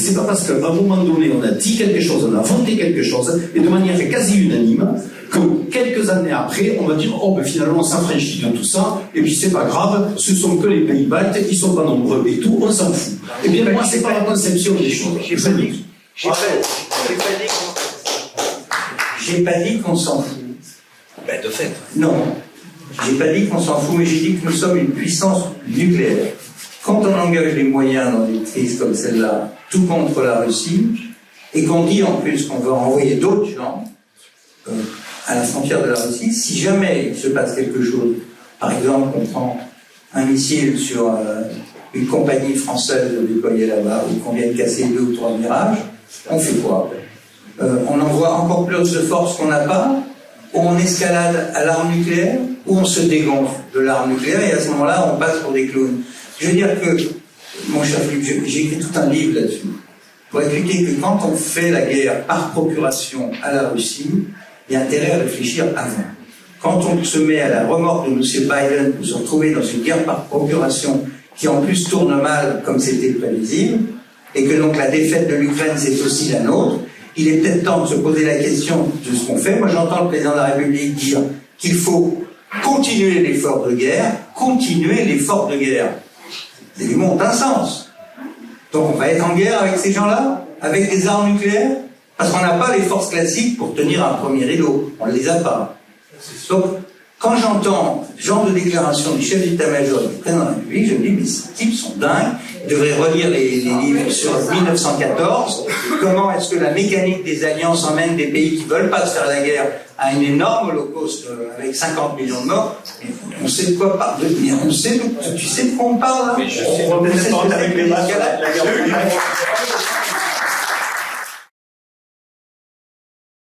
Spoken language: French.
c'est pas parce qu'à un moment donné, on a dit quelque chose, on a inventé quelque chose, et de manière quasi unanime, que quelques années après, on va dire, oh, ben finalement, on s'affranchit de tout ça, et puis c'est pas grave, ce sont que les pays baltes, ils sont pas nombreux et tout, on s'en fout. Eh bien, moi, c'est pas la conception des choses. J'ai pas dit qu'on s'en fout. Ben, de fait. Non. J'ai pas dit qu'on s'en fout, mais j'ai dit que nous sommes une puissance nucléaire. Quand on engage les moyens dans des crises comme celle-là, tout contre la Russie, et qu'on dit en plus qu'on veut envoyer d'autres gens à la frontière de la Russie, si jamais il se passe quelque chose, par exemple, on prend un missile sur une compagnie française déployée là-bas, ou qu'on vient de casser 2 ou 3 mirages, on fait quoi? On envoie encore plus de force qu'on n'a pas, ou on escalade à l'arme nucléaire, ou on se dégonfle de l'arme nucléaire, et à ce moment-là, on passe pour des clowns. Je veux dire que, mon cher Philippe, j'ai écrit tout un livre là-dessus, pour expliquer que quand on fait la guerre par procuration à la Russie, il y a intérêt à réfléchir avant. Quand on se met à la remorque de M. Biden pour se retrouver dans une guerre par procuration qui en plus tourne mal comme c'était prévisible, et que donc la défaite de l'Ukraine c'est aussi la nôtre, il est peut-être temps de se poser la question de ce qu'on fait. Moi j'entends le président de la République dire qu'il faut continuer l'effort de guerre, C'est du monde d'un sens. Donc on va être en guerre avec ces gens-là, avec des armes nucléaires, parce qu'on n'a pas les forces classiques pour tenir un premier rideau. On ne les a pas. Donc, quand j'entends ce genre de déclaration du chef d'état-major du président de la République, je me dis, mais ces types sont dingues, ils devraient relire les livres sur 1914, comment est-ce que la mécanique des alliances emmène des pays qui ne veulent pas se faire la guerre à une énorme holocauste avec 50 millions de morts. On sait de quoi parle, on sait, tu sais de quoi on parle là? Mais je sais, on peut avec les masques, la guerre.